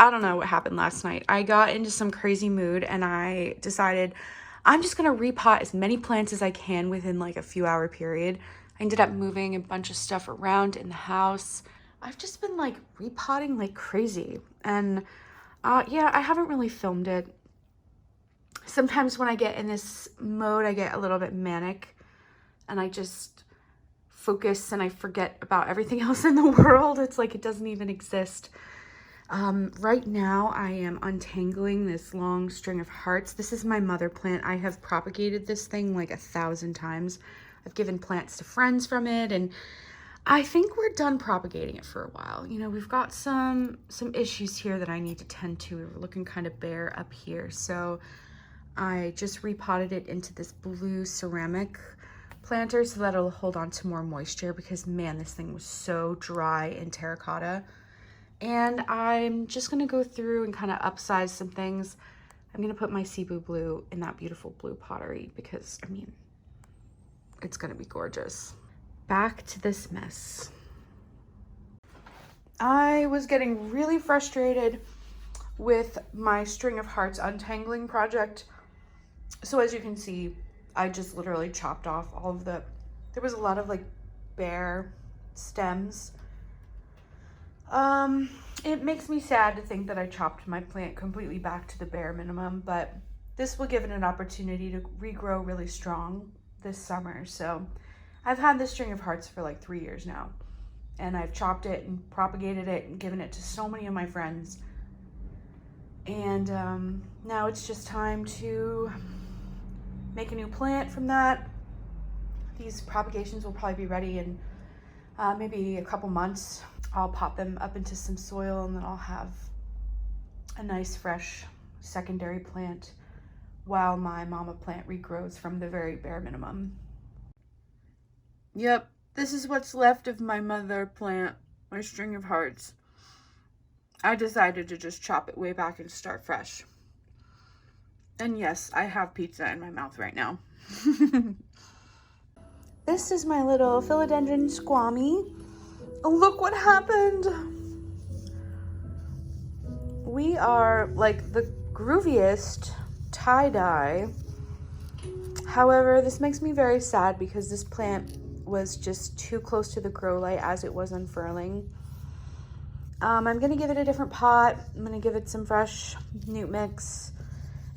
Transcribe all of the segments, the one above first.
I don't know what happened last night. I got into some crazy mood and I decided I'm just gonna repot as many plants as I can within like a few hour period. I ended up moving a bunch of stuff around in the house. I've just been like repotting like crazy. And yeah, I haven't really filmed it. Sometimes when I get in this mode, I get a little bit manic and I just focus and I forget about everything else in the world. It's like it doesn't even exist. Right now I am untangling this long string of hearts. This is my mother plant. I have propagated this thing like 1,000 times. I've given plants to friends from it, and I think we're done propagating it for a while. You know, we've got some issues here that I need to tend to. We're looking kind of bare up here. So I just repotted it into this blue ceramic planter so that it'll hold on to more moisture, because man, this thing was so dry and terracotta. And I'm just gonna go through and kind of upsize some things. I'm gonna put my Cebu blue in that beautiful blue pottery because, I mean, it's gonna be gorgeous. Back to this mess. I was getting really frustrated with my string of hearts untangling project. So as you can see, I just literally chopped off all of there was a lot of like bare stems. It makes me sad to think that I chopped my plant completely back to the bare minimum, but this will give it an opportunity to regrow really strong this summer. So I've had this string of hearts for like 3 years now, and I've chopped it and propagated it and given it to so many of my friends. And now it's just time to make a new plant from that. These propagations will probably be ready in maybe a couple months. I'll pop them up into some soil and then I'll have a nice fresh secondary plant while my mama plant regrows from the very bare minimum. Yep, this is what's left of my mother plant, my string of hearts. I decided to just chop it way back and start fresh. And yes, I have pizza in my mouth right now. This is my little philodendron squammy. Look what happened. We are like the grooviest tie-dye. However, this makes me very sad because this plant was just too close to the grow light as it was unfurling. I'm gonna give it a different pot. I'm gonna give it some fresh newt mix,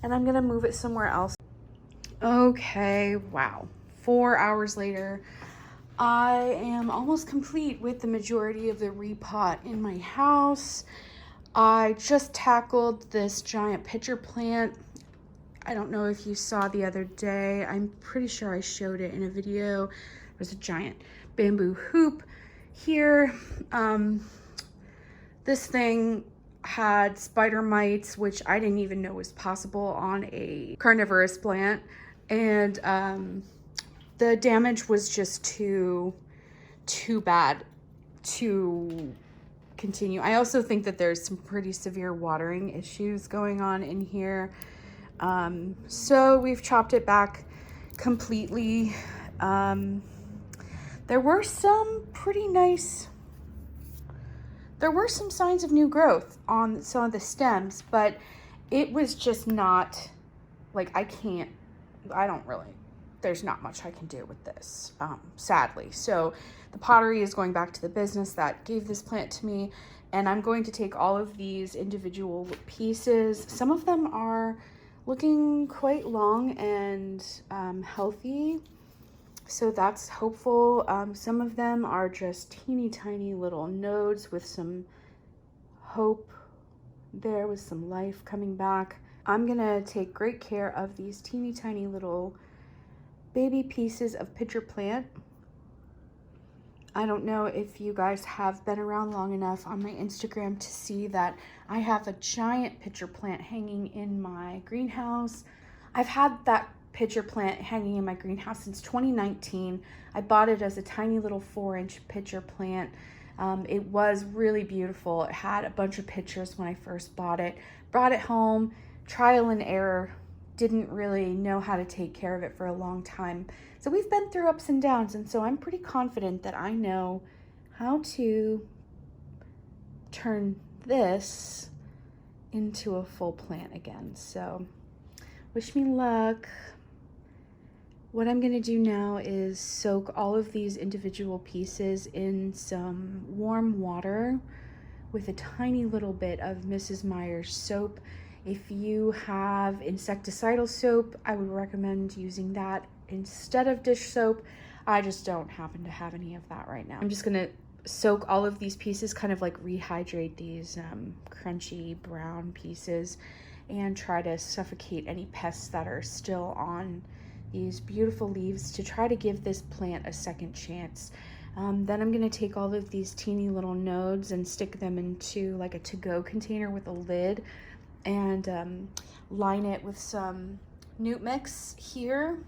and I'm gonna move it somewhere else. Okay, wow. 4 hours later, I am almost complete with the majority of the repot in my house. I just tackled this giant pitcher plant. I don't know if you saw the other day. I'm pretty sure I showed it in a video. There's a giant bamboo hoop here. This thing had spider mites, which I didn't even know was possible on a carnivorous plant. And the damage was just too bad to continue. I also think that there's some pretty severe watering issues going on in here. So we've chopped it back completely. There were some signs of new growth on some of the stems, but it was just not like, there's not much I can do with this, sadly. So the pottery is going back to the business that gave this plant to me, and I'm going to take all of these individual pieces. Some of them are looking quite long and healthy, so that's hopeful. Some of them are just teeny tiny little nodes with some hope there, with some life coming back. I'm gonna take great care of these teeny tiny little baby pieces of pitcher plant. I don't know if you guys have been around long enough on my Instagram to see that I have a giant pitcher plant hanging in my greenhouse. I've had that pitcher plant hanging in my greenhouse since 2019. I bought it as a tiny little 4-inch pitcher plant. It was really beautiful. It had a bunch of pitchers when I first bought it. Brought it home, trial and error. Didn't really know how to take care of it for a long time. So we've been through ups and downs, and so I'm pretty confident that I know how to turn this into a full plant again. So wish me luck. What I'm gonna do now is soak all of these individual pieces in some warm water with a tiny little bit of Mrs. Meyer's soap. If you have insecticidal soap, I would recommend using that instead of dish soap. I just don't happen to have any of that right now. I'm just gonna soak all of these pieces, kind of like rehydrate these crunchy brown pieces, and try to suffocate any pests that are still on these beautiful leaves to try to give this plant a second chance. Then I'm gonna take all of these teeny little nodes and stick them into like a to-go container with a lid, and line it with some newt mix here,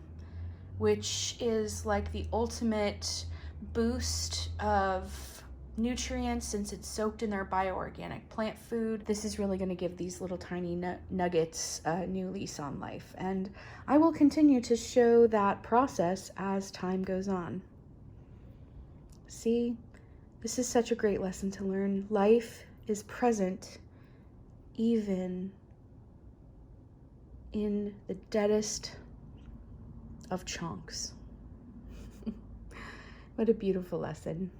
which is like the ultimate boost of nutrients since it's soaked in their bioorganic plant food. This is really going to give these little tiny nuggets a new lease on life, and I will continue to show that process as time goes on. See, this is such a great lesson to learn. Life is present even in the deadest of chunks. What a beautiful lesson.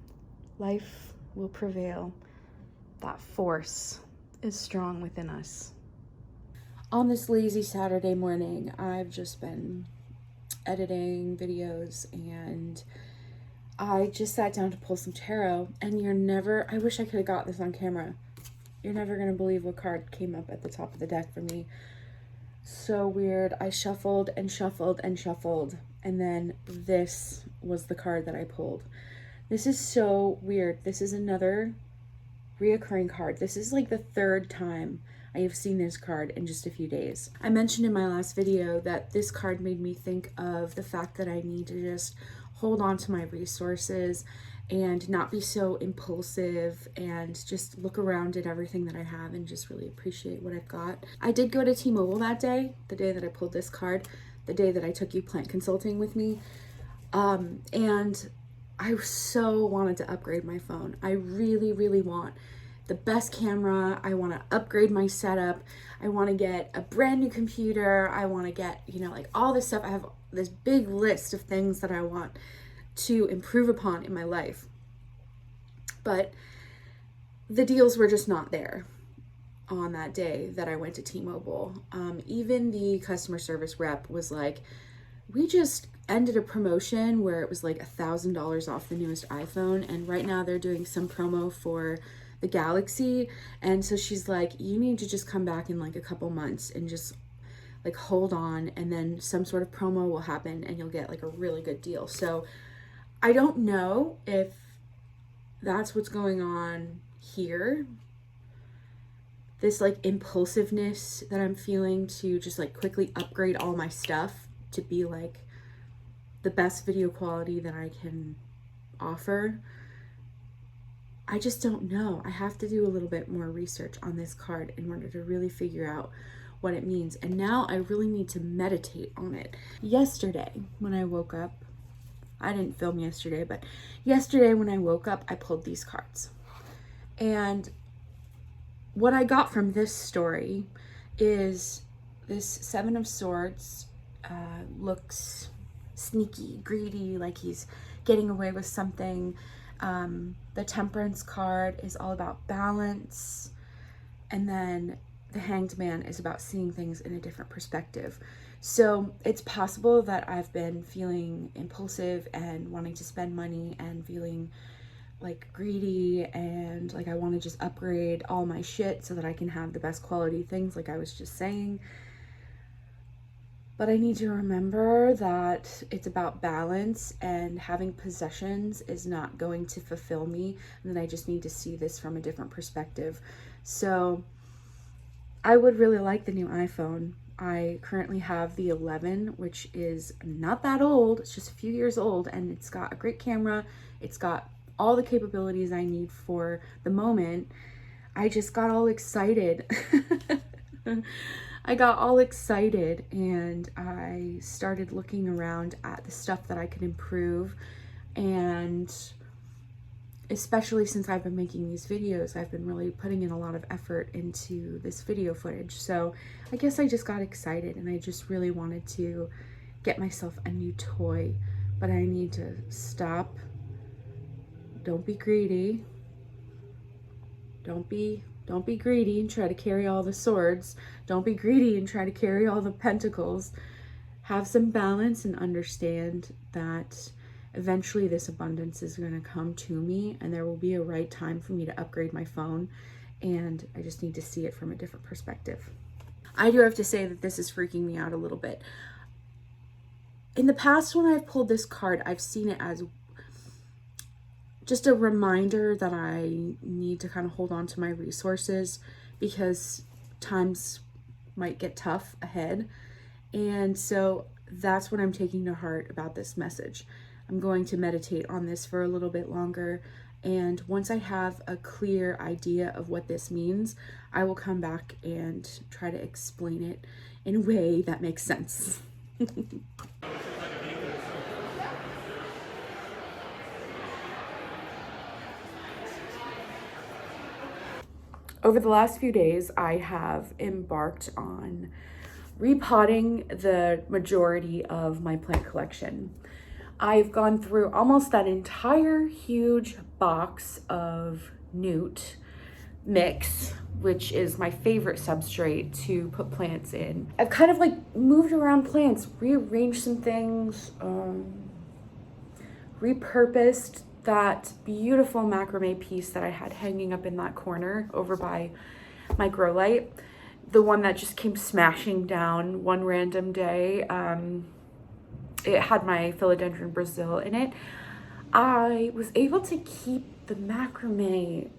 Life will prevail. That force is strong within us. On this lazy Saturday morning, I've just been editing videos, and I just sat down to pull some tarot, and I wish I could have got this on camera. You're never gonna believe what card came up at the top of the deck for me. So weird. I shuffled and shuffled and shuffled, and then this was the card that I pulled. This is so weird. This is another reoccurring card. This is like the third time I have seen this card in just a few days. I mentioned in my last video that this card made me think of the fact that I need to just hold on to my resources and not be so impulsive, and just look around at everything that I have and just really appreciate what I've got. I did go to T-Mobile that day, the day that I pulled this card, the day that I took you plant consulting with me, and I so wanted to upgrade my phone. I really, really want the best camera. I want to upgrade my setup. I want to get a brand new computer. I want to get, like all this stuff. I have this big list of things that I want to improve upon in my life. But the deals were just not there on that day that I went to T-Mobile. Even the customer service rep was like, we just ended a promotion where it was like $1,000 off the newest iPhone, and right now they're doing some promo for the Galaxy, and so she's like, you need to just come back in like a couple months and just like hold on, and then some sort of promo will happen and you'll get like a really good deal. So I don't know if that's what's going on here. This like impulsiveness that I'm feeling to just like quickly upgrade all my stuff to be like the best video quality that I can offer. I just don't know. I have to do a little bit more research on this card in order to really figure out what it means. And now I really need to meditate on it. Yesterday, when I woke up, I didn't film yesterday, but yesterday when I woke up, I pulled these cards. And what I got from this story is this Seven of Swords looks sneaky, greedy, like he's getting away with something. The Temperance card is all about balance. And then the Hanged Man is about seeing things in a different perspective. So it's possible that I've been feeling impulsive and wanting to spend money and feeling like greedy and like I want to just upgrade all my shit so that I can have the best quality things, like I was just saying. But I need to remember that it's about balance, and having possessions is not going to fulfill me, and that I just need to see this from a different perspective. So I would really like the new iPhone. I currently have the 11, which is not that old. It's just a few years old, and it's got a great camera. It's got all the capabilities I need for the moment. I just got all excited. I got all excited and I started looking around at the stuff that I could improve, and especially since I've been making these videos, I've been really putting in a lot of effort into this video footage. So I guess I just got excited and I just really wanted to get myself a new toy, but I need to stop. Don't be greedy. Don't be greedy and try to carry all the swords. Don't be greedy and try to carry all the pentacles. Have some balance and understand that eventually this abundance is going to come to me, and there will be a right time for me to upgrade my phone, and I just need to see it from a different perspective. I do have to say that this is freaking me out a little bit. In the past, when I've pulled this card, I've seen it as just a reminder that I need to kind of hold on to my resources because times might get tough ahead. And so that's what I'm taking to heart about this message. I'm going to meditate on this for a little bit longer. And once I have a clear idea of what this means, I will come back and try to explain it in a way that makes sense. Over the last few days, I have embarked on repotting the majority of my plant collection. I've gone through almost that entire huge box of newt mix, which is my favorite substrate to put plants in. I've kind of like moved around plants, rearranged some things, repurposed that beautiful macrame piece that I had hanging up in that corner over by my grow light. The one that just came smashing down one random day. It had my philodendron Brazil in it. I was able to keep the macrame,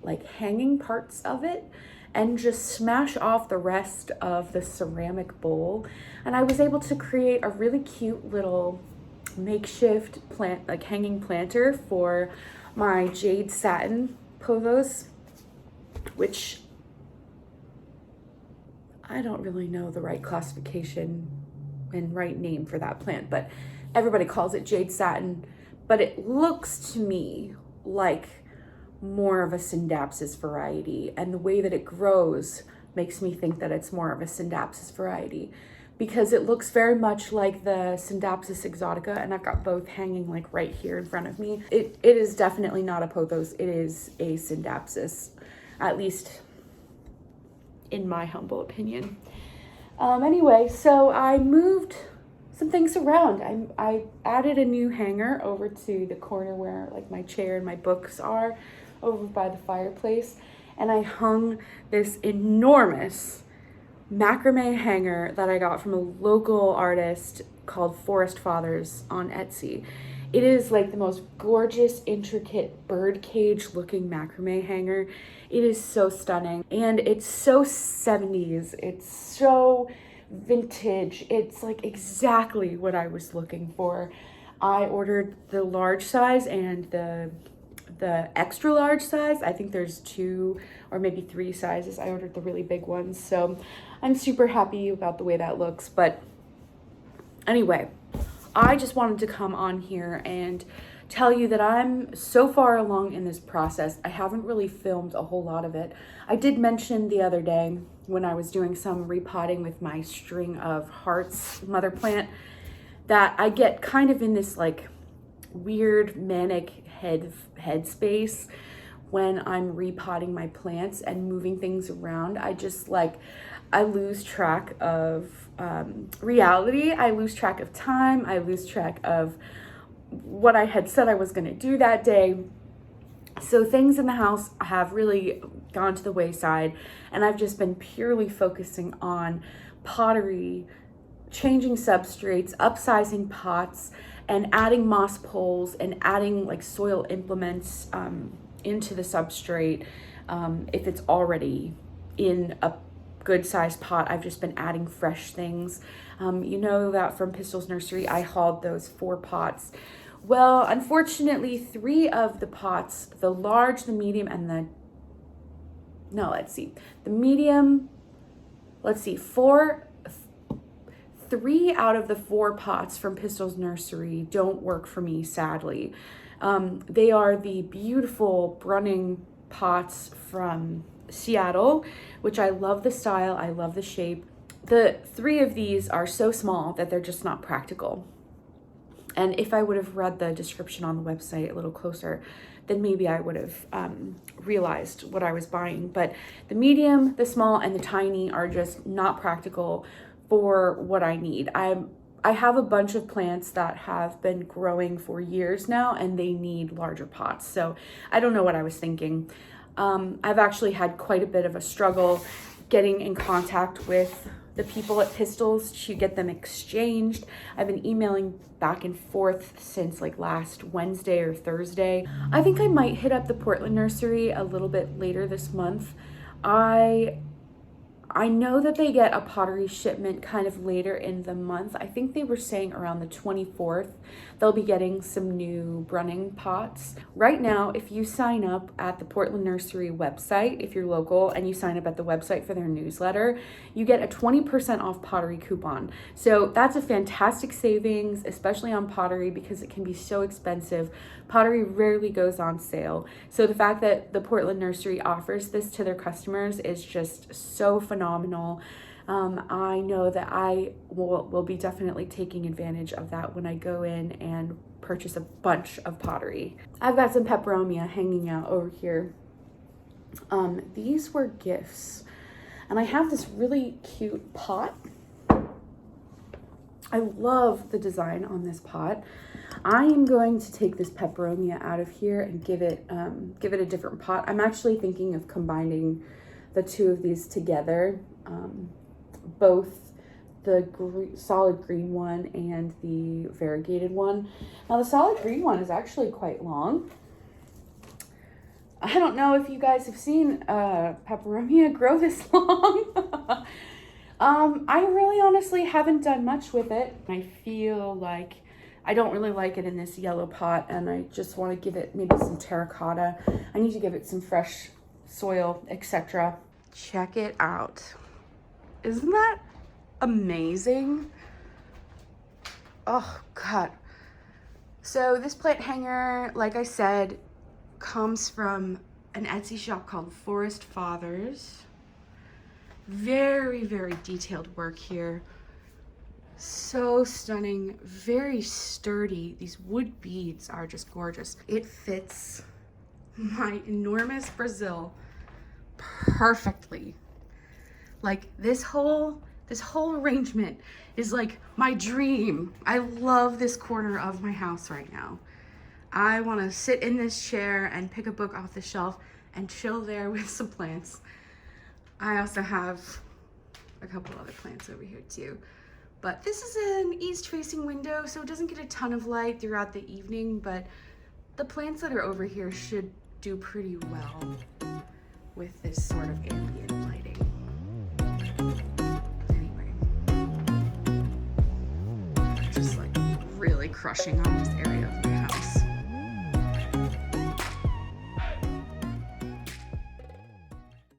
like hanging parts of it, and just smash off the rest of the ceramic bowl. And I was able to create a really cute little makeshift plant, like hanging planter for my jade satin pothos, which I don't really know the right classification and right name for that plant, but everybody calls it jade satin. But it looks to me like more of a Syndapsis variety, and the way that it grows makes me think that it's more of a Syndapsis variety, because it looks very much like the Syndapsis exotica, and I've got both hanging like right here in front of me. It is definitely not a pothos, it is a Syndapsis, at least in my humble opinion. Anyway, so I moved some things around. I added a new hanger over to the corner where like my chair and my books are, over by the fireplace, and I hung this enormous macrame hanger that I got from a local artist called Forest Fathers on Etsy. It is like the most gorgeous, intricate bird cage looking macrame hanger. It is so stunning, and it's so 70s. It's so vintage. It's like exactly what I was looking for. I ordered the large size and the extra large size. I think there's 2 or maybe 3 sizes. I ordered the really big ones, so I'm super happy about the way that looks. But anyway, I just wanted to come on here and tell you that I'm so far along in this process. I haven't really filmed a whole lot of it. I did mention the other day when I was doing some repotting with my string of hearts mother plant that I get kind of in this like weird manic headspace when I'm repotting my plants and moving things around. I lose track of reality. I lose track of time. I lose track of what I had said I was going to do that day. So things in the house have really gone to the wayside, and I've just been purely focusing on pottery, changing substrates, upsizing pots, and adding moss poles and adding like soil implements into the substrate. If it's already in a good sized pot, I've just been adding fresh things. You know that from Pistol's Nursery, I hauled those 4 pots. Well, unfortunately, 3 of the pots, the large, the medium, and the medium, 3 out of the 4 pots from Pistol's Nursery don't work for me, sadly. They are the beautiful Brunning pots from Seattle, which I love the style, I love the shape. The 3 of these are so small that they're just not practical. And if I would have read the description on the website a little closer, then maybe I would have realized what I was buying. But the medium, the small, and the tiny are just not practical for what I need. I have a bunch of plants that have been growing for years now, and they need larger pots. So I don't know what I was thinking. I've actually had quite a bit of a struggle getting in contact with the people at Pistils to get them exchanged. I've been emailing back and forth since like last Wednesday or Thursday. I think I might hit up the Portland nursery a little bit later this month. I know that they get a pottery shipment kind of later in the month. I think they were saying around the 24th, they'll be getting some new Brunning pots. Right now, if you sign up at the Portland Nursery website, if you're local and you sign up at the website for their newsletter, you get a 20% off pottery coupon. So that's a fantastic savings, especially on pottery because it can be so expensive. Pottery rarely goes on sale. So the fact that the Portland Nursery offers this to their customers is just so phenomenal. I know that I will be definitely taking advantage of that when I go in and purchase a bunch of pottery. I've got some peperomia hanging out over here. These were gifts. And I have this really cute pot. I love the design on this pot. I am going to take this peperomia out of here and give it a different pot. I'm actually thinking of combining the 2 of these together, both the solid green one and the variegated one. Now the solid green one is actually quite long. I don't know if you guys have seen peperomia grow this long. I really honestly haven't done much with it. I feel like I don't really like it in this yellow pot, and I just want to give it maybe some terracotta. I need to give it some fresh soil, etc. Check it out. Isn't that amazing? Oh God. So this plant hanger, like I said, comes from an Etsy shop called Forest Fathers. Very, very detailed work here. So stunning, very sturdy. These wood beads are just gorgeous. It fits my enormous Brazil perfectly. Like this whole arrangement is like my dream. I love this corner of my house right now. I want to sit in this chair and pick a book off the shelf and chill there with some plants. I also have a couple other plants over here too. But this is an east-facing window, so it doesn't get a ton of light throughout the evening, but the plants that are over here should do pretty well with this sort of ambient lighting. Anyway, just like really crushing on this area of my